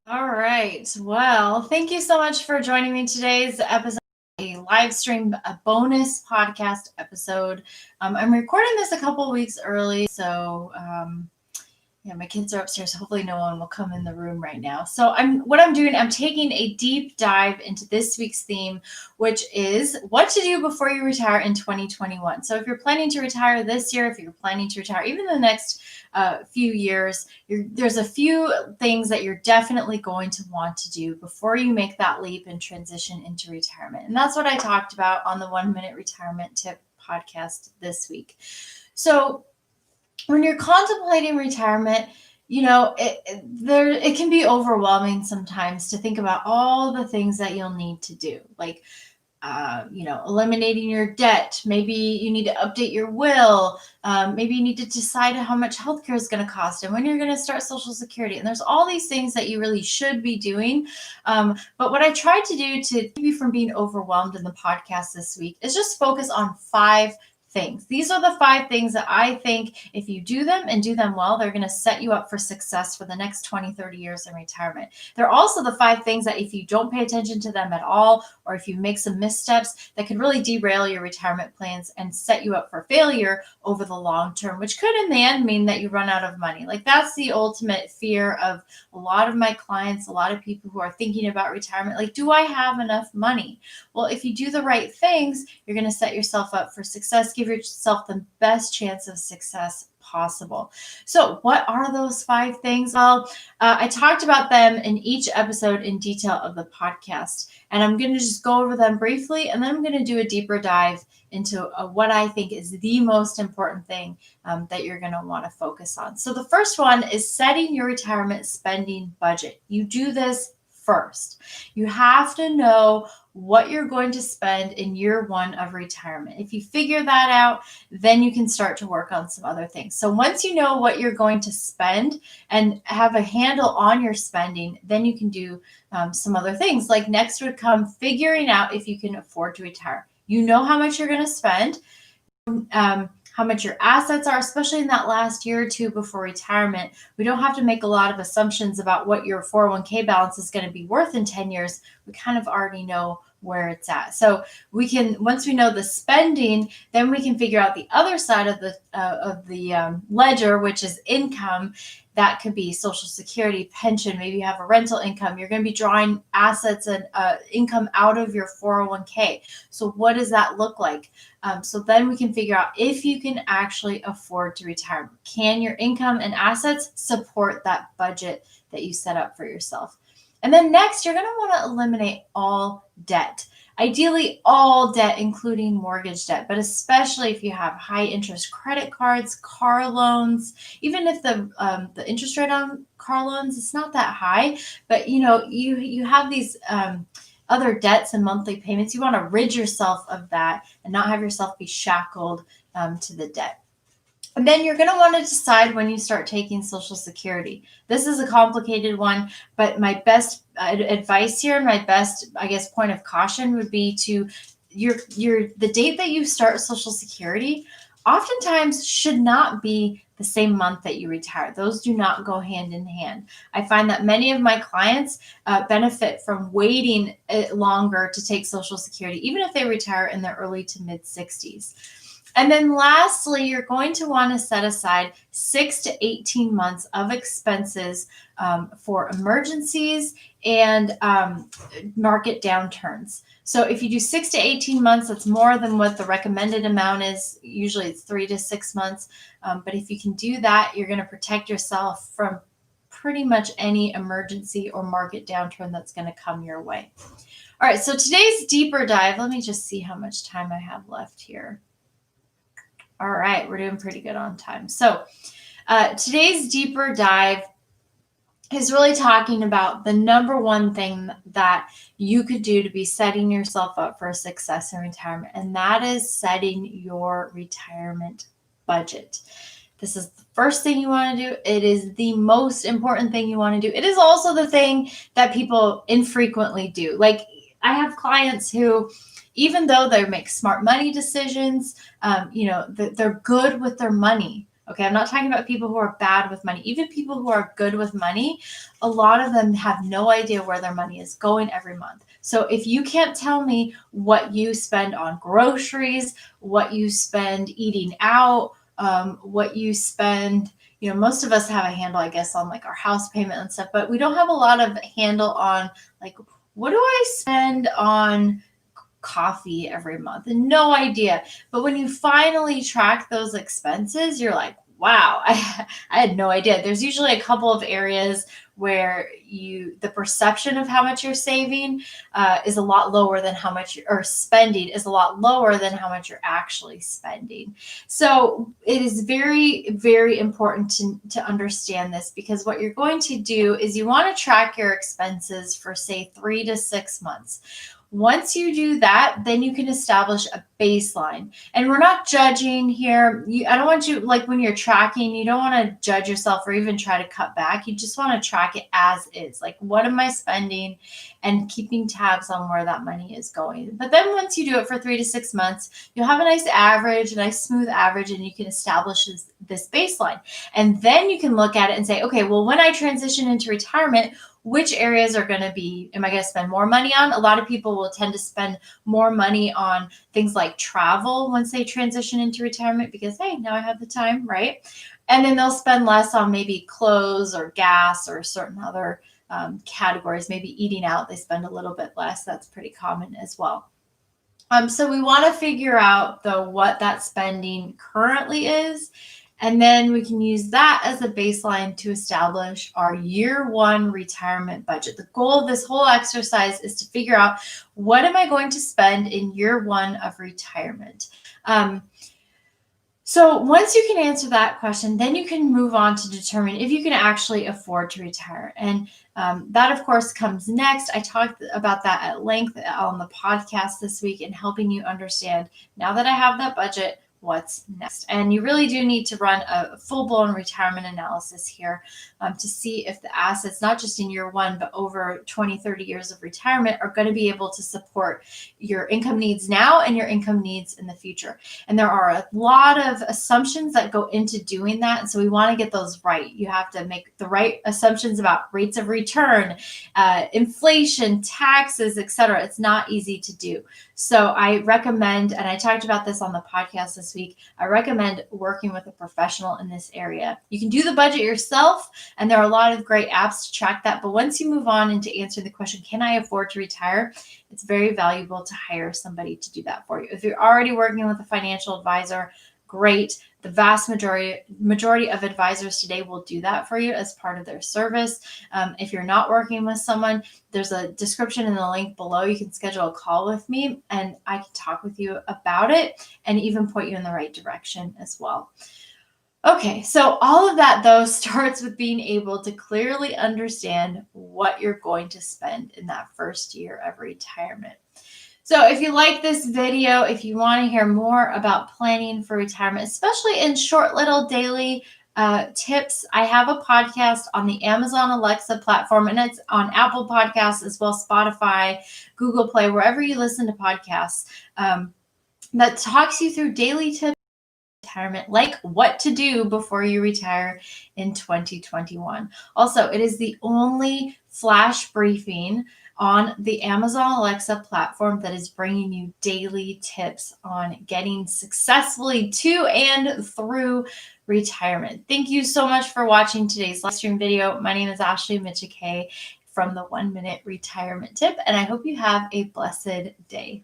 All right. Well, thank you so much for joining me today's episode, a live stream, a bonus podcast episode. I'm recording this a couple weeks early, so yeah, my kids are upstairs. Hopefully no one will come in the room right now. So I'm taking a deep dive into this week's theme, which is what to do before you retire in 2021. So if you're planning to retire this year, if you're planning to retire even the next few years, there's a few things that you're definitely going to want to do before you make that leap and transition into retirement. And that's what I talked about on the 1 Minute Retirement Tip podcast this week. So when you're contemplating retirement, it can be overwhelming sometimes to think about all the things that you'll need to do, like eliminating your debt. Maybe you need to update your will. Maybe you need to decide how much healthcare is going to cost and when you're going to start Social Security. And there's all these things that you really should be doing. But what I tried to do to keep you from being overwhelmed in the podcast this week is just focus on 5 things. These are the 5 things that I think if you do them and do them well, they're going to set you up for success for the next 20, 30 years in retirement. They're also the 5 things that if you don't pay attention to them at all, or if you make some missteps, that could really derail your retirement plans and set you up for failure over the long term, which could in the end mean that you run out of money. Like that's the ultimate fear of a lot of my clients, a lot of people who are thinking about retirement. Like, do I have enough money? Well, if you do the right things, you're going to set yourself up for success. Give yourself the best chance of success possible. So, what are those 5 things? Well, I talked about them in each episode in detail of the podcast, and I'm going to just go over them briefly, and then I'm going to do a deeper dive into what I think is the most important thing that you're going to want to focus on. So, the first one is setting your retirement spending budget. You do this first. You have to know what you're going to spend in year 1 of retirement. If you figure that out, then you can start to work on some other things. So once you know what you're going to spend and have a handle on your spending, then you can do some other things. Like next would come figuring out if you can afford to retire. You know how much you're going to spend. How much your assets are, especially in that last year or two before retirement. We don't have to make a lot of assumptions about what your 401k balance is going to be worth in 10 years. We kind of already know where it's at. So we can, once we know the spending, then we can figure out the other side of the ledger, which is income. That could be Social Security, pension. Maybe you have a rental income. You're going to be drawing assets and income out of your 401k. So what does that look like? So then we can figure out if you can actually afford to retire. Can your income and assets support that budget that you set up for yourself? And then next, you're going to want to eliminate all debt. Ideally, all debt, including mortgage debt, but especially if you have high interest credit cards, car loans, even if the interest rate on car loans is not that high, but you have these other debts and monthly payments. You want to rid yourself of that and not have yourself be shackled to the debt. And then you're going to want to decide when you start taking Social Security. This is a complicated one, but my best advice here and my best, I guess, point of caution would be to the date that you start Social Security oftentimes should not be the same month that you retire. Those do not go hand in hand. I find that many of my clients benefit from waiting longer to take Social Security, even if they retire in their early to mid 60s. And then lastly, you're going to want to set aside 6 to 18 months of expenses for emergencies and market downturns. So if you do 6 to 18 months, that's more than what the recommended amount is. Usually it's 3 to 6 months. But if you can do that, you're going to protect yourself from pretty much any emergency or market downturn that's going to come your way. All right, so today's deeper dive, let me just see how much time I have left here. All right, we're doing pretty good on time. So today's deeper dive is really talking about the number one thing that you could do to be setting yourself up for success in retirement, and that is setting your retirement budget. This is the first thing you want to do. It is the most important thing you want to do. It is also the thing that people infrequently do. Like I have clients who, even though they make smart money decisions, they're good with their money, Okay, I'm not talking about people who are bad with money. Even people who are good with money, a lot of them have no idea where their money is going every month. So if you can't tell me what you spend on groceries, what you spend eating out, what you spend, most of us have a handle, I guess, on like our house payment and stuff, but we don't have a lot of handle on like, what do I spend on coffee every month? And no idea. But when you finally track those expenses, you're like, wow, I had no idea. There's usually a couple of areas where the perception of how much you're saving is a lot lower than how much or spending is a lot lower than how much you're actually spending. So it is very, very important to understand this, because what you're going to do is you want to track your expenses for, say, 3 to 6 months. Once you do that, then you can establish a baseline. And we're not judging here. I don't want you, like when you're tracking, you don't want to judge yourself or even try to cut back. You just want to track it as is. Like, what am I spending, and keeping tabs on where that money is going. But then once you do it for 3 to 6 months, you'll have a nice average, a nice smooth average, and you can establish this baseline. And then you can look at it and say, okay, well, when I transition into retirement, which areas are going to be, am I going to spend more money on? A lot of people will tend to spend more money on things like travel once they transition into retirement, because, hey, now I have the time, right? And then they'll spend less on maybe clothes or gas or certain other categories. Maybe eating out, they spend a little bit less. That's pretty common as well. So we want to figure out, though, what that spending currently is. And then we can use that as a baseline to establish our year one retirement budget. The goal of this whole exercise is to figure out, what am I going to spend in year one of retirement? So once you can answer that question, then you can move on to determine if you can actually afford to retire. And that, of course, comes next. I talked about that at length on the podcast this week, and helping you understand, now that I have that budget, what's next. And you really do need to run a full-blown retirement analysis here to see if the assets, not just in year one, but over 20, 30 years of retirement, are going to be able to support your income needs now and your income needs in the future. And there are a lot of assumptions that go into doing that. And so we want to get those right. You have to make the right assumptions about rates of return, inflation, taxes, etc. It's not easy to do. So I recommend, and I talked about this on the podcast this week, I recommend working with a professional in this area. You can do the budget yourself, and there are a lot of great apps to track that. But once you move on into answering the question, can I afford to retire? It's very valuable to hire somebody to do that for you. If you're already working with a financial advisor, great. The vast majority of advisors today will do that for you as part of their service. If you're not working with someone, there's a description in the link below. You can schedule a call with me, and I can talk with you about it and even point you in the right direction as well. Okay, so all of that, though, starts with being able to clearly understand what you're going to spend in that first year of retirement. So if you like this video, if you want to hear more about planning for retirement, especially in short little daily tips, I have a podcast on the Amazon Alexa platform, and it's on Apple Podcasts as well, Spotify, Google Play, wherever you listen to podcasts, that talks you through daily tips retirement, like what to do before you retire in 2021. Also, it is the only flash briefing on the Amazon Alexa platform that is bringing you daily tips on getting successfully to and through retirement. Thank you so much for watching today's live stream video. My name is Ashley Michike from the 1 Minute Retirement Tip, and I hope you have a blessed day.